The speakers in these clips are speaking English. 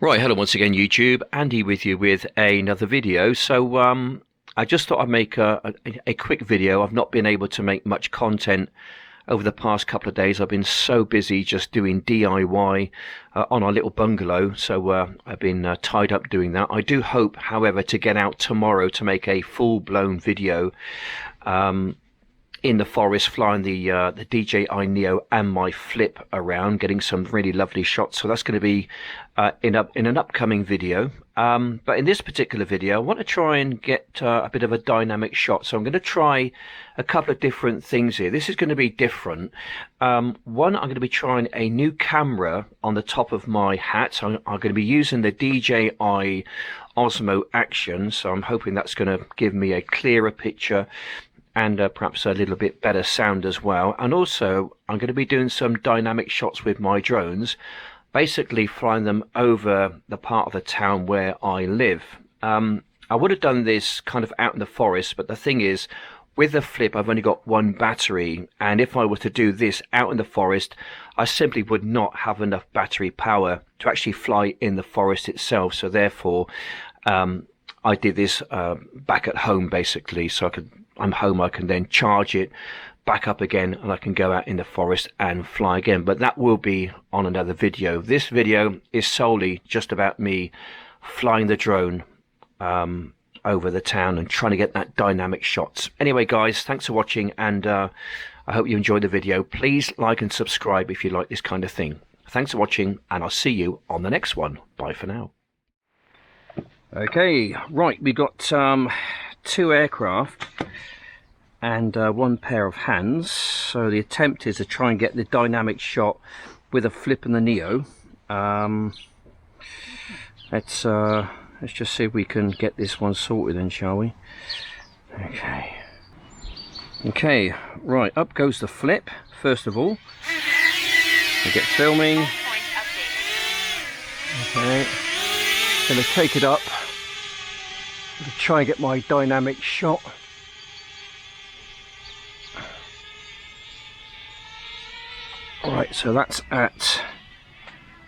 Right, hello once again YouTube, Andy with you with another video. So I just thought I'd make a quick video. I've not been able to make much content over the past couple of days. I've been so busy just doing DIY on our little bungalow, so I've been tied up doing that. I do hope, however, to get out tomorrow to make a full-blown video in the forest, flying the DJI Neo and my flip around, getting some really lovely shots. So that's going to be in an upcoming video. But in this particular video, I want to try and get a bit of a dynamic shot. So I'm going to try a couple of different things here. This is going to be different. One, I'm going to be trying a new camera on the top of my hat. So I'm going to be using the DJI Osmo Action. So I'm hoping that's going to give me a clearer picture and perhaps a little bit better sound as well. And also I'm going to be doing some dynamic shots with my drones, basically flying them over the part of the town where I live. I would have done this kind of out in the forest, but the thing is, with the flip I've only got one battery, and if I were to do this out in the forest, I simply would not have enough battery power to actually fly in the forest itself. So therefore I did this back at home, basically, so I'm home, I can then charge it back up again and I can go out in the forest and fly again. But that will be on another video. This video is solely just about me flying the drone over the town and trying to get that dynamic shots. Anyway guys, thanks for watching, and I hope you enjoyed the video. Please like and subscribe if you like this kind of thing. Thanks for watching, and I'll see you on the next one. Bye for now. Okay, right, we've got two aircraft and one pair of hands. So the attempt is to try and get the dynamic shot with a flip and the Neo. Let's just see if we can get this one sorted then, shall we? Okay, right, up goes the flip first of all. We get filming. Okay, gonna take it up to try and get my dynamic shot. Alright, so that's at,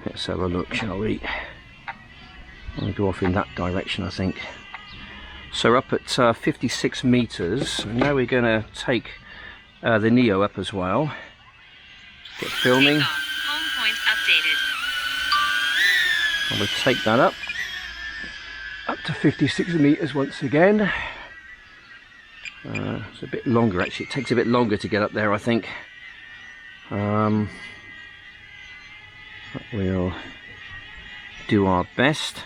let's have a look, shall we? I'll go off in that direction, I think. So we're up at 56 meters, and now we're going to take the Neo up as well. Get filming. Home point updated. I'm going to take that up to 56 meters once again. It's a bit longer actually, it takes a bit longer to get up there, I think. We'll do our best.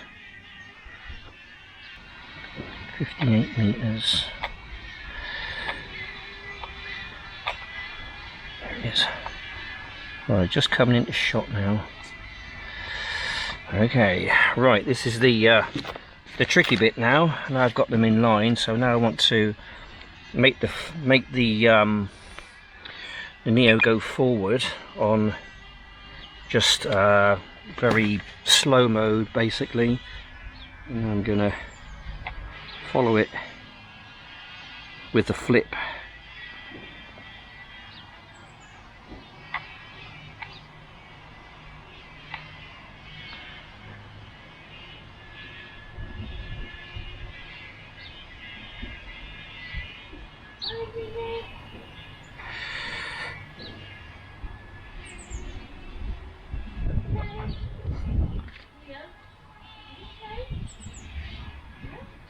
58 meters. There it is. Right, just coming into shot now. Okay, right, this is the tricky bit now. Now I've got them in line, so now I want to make the Neo go forward on just very slow mode, basically, and I'm gonna follow it with the flip.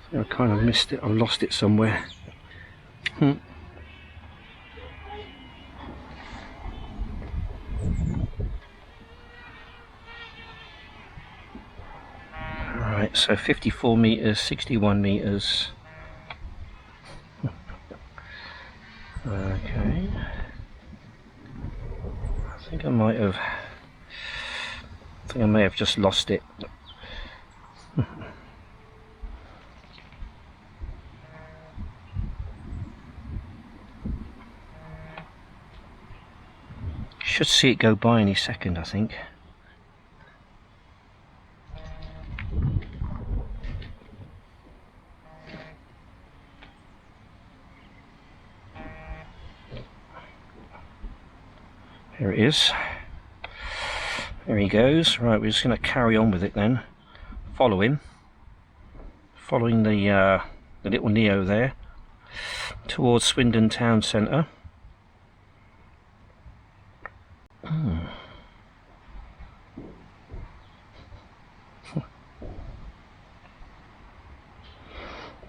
I kind of missed it, I've lost it somewhere. Alright, so 54 meters, 61 meters. Okay. I think I may have just lost it. Should see it go by any second, I think. Here it is. There he goes. Right, we're just going to carry on with it then. following the little Neo there towards Swindon town centre.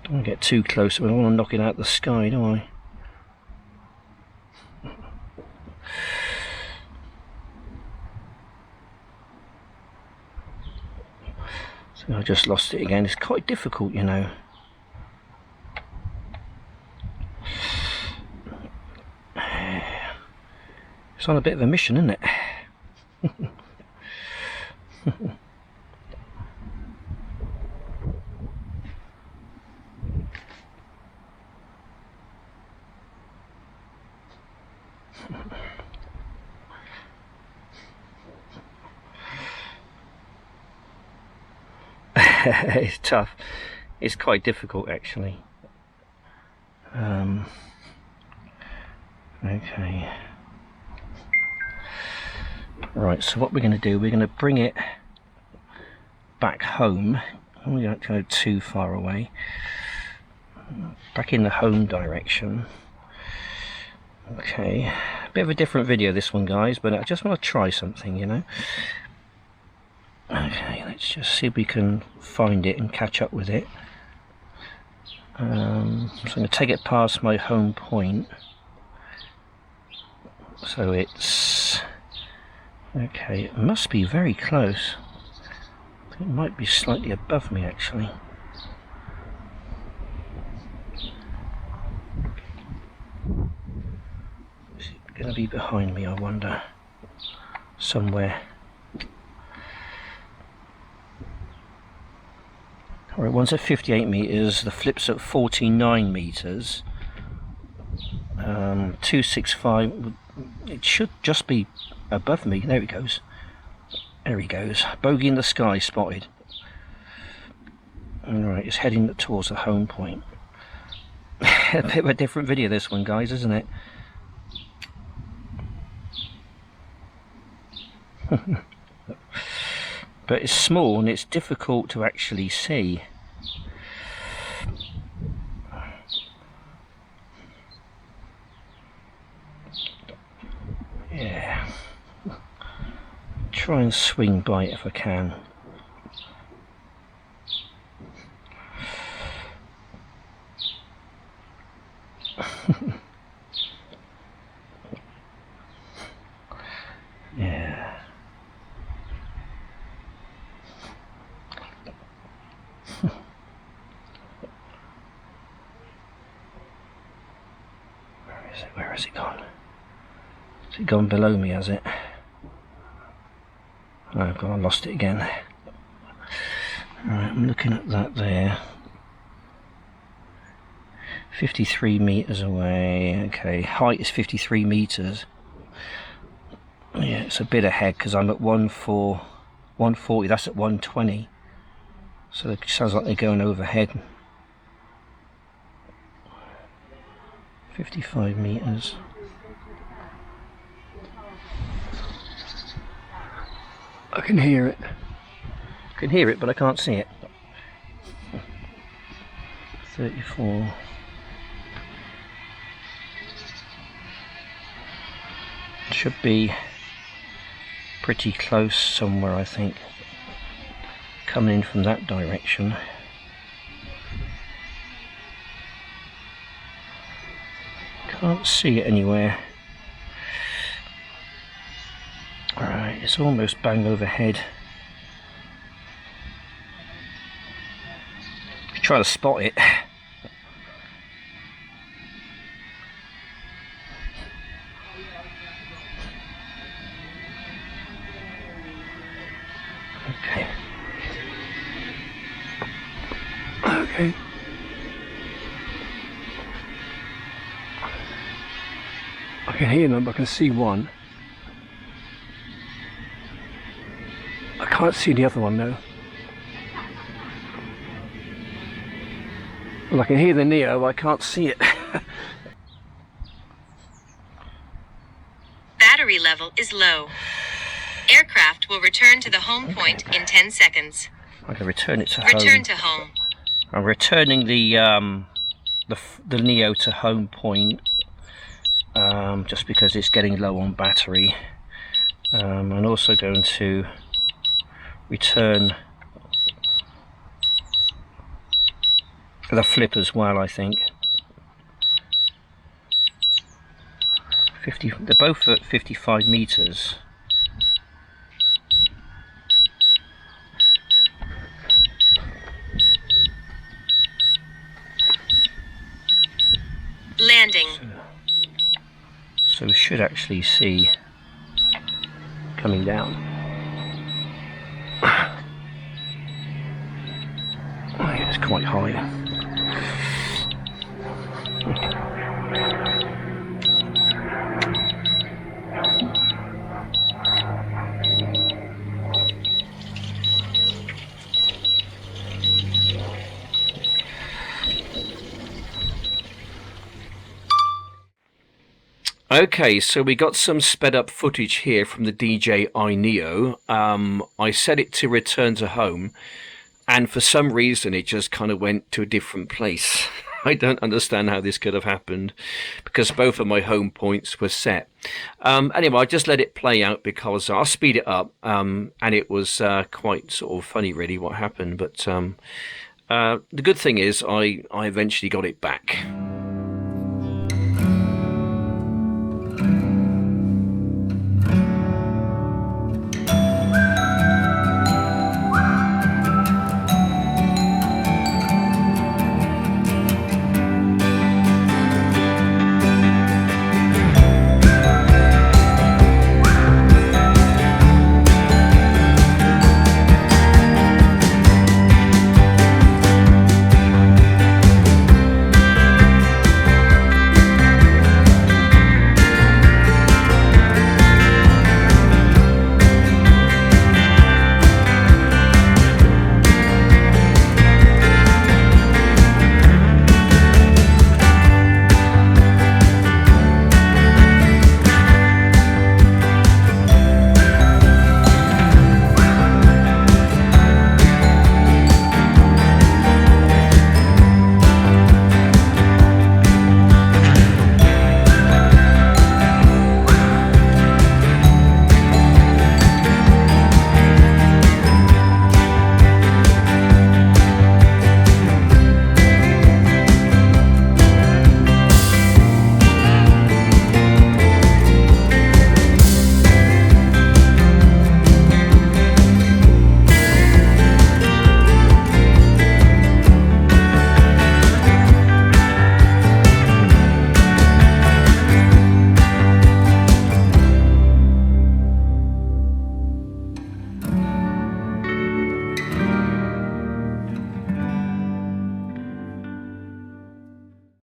Don't get too close, I don't want to knock it out the sky, do I? So I just lost it again. It's quite difficult, you know. It's on a bit of a mission, isn't it? It's tough. It's quite difficult, actually. Okay. Right, so what we're going to do, we're going to bring it back home. We don't go too far away. Back in the home direction. Okay, a bit of a different video this one, guys, but I just want to try something, you know. Okay, let's just see if we can find it and catch up with it. So I'm going to take it past my home point. So it's... okay, it must be very close. It might be slightly above me, actually. Is it going to be behind me, I wonder? Somewhere. Alright, one's at 58 metres, the flip's at 49 metres. 265, it should just be above me. There he goes. There he goes. Bogey in the sky spotted. Alright, it's heading towards the home point. A bit of a different video this one, guys, isn't it? But it's small and it's difficult to actually see. Yeah. Try and swing by it if I can. Yeah. Where has it gone? Has it gone below me, has it? Oh, I've gone, I lost it again. Alright, I'm looking at that there. 53 metres away. Okay, height is 53 metres. Yeah, it's a bit ahead because I'm at 140, that's at 120. So it sounds like they're going overhead. 55 metres. I can hear it. I can hear it, but I can't see it. 34. Should be pretty close somewhere, I think. Coming in from that direction. Can't see it anywhere. Alright, it's almost bang overhead. Try to spot it. Okay. Okay. I can hear them, I can see one. I can't see the other one though. Well, I can hear the Neo, I can't see it. Battery level is low. Aircraft will return to the home point in 10 seconds. I'm going to return it to Return home. to home. I'm returning the Neo to home point, just because it's getting low on battery. I'm also going to return the flip as well, I think. 50, they're both at 55 meters. Landing. So we should actually see coming down. Oh, yeah, it's quite high. Okay, so we got some sped up footage here from the DJI Neo. I set it to return to home, and for some reason it just kind of went to a different place. I don't understand how this could have happened, because both of my home points were set. Anyway, I just let it play out because I'll speed it up, and it was quite sort of funny really what happened. But the good thing is I eventually got it back.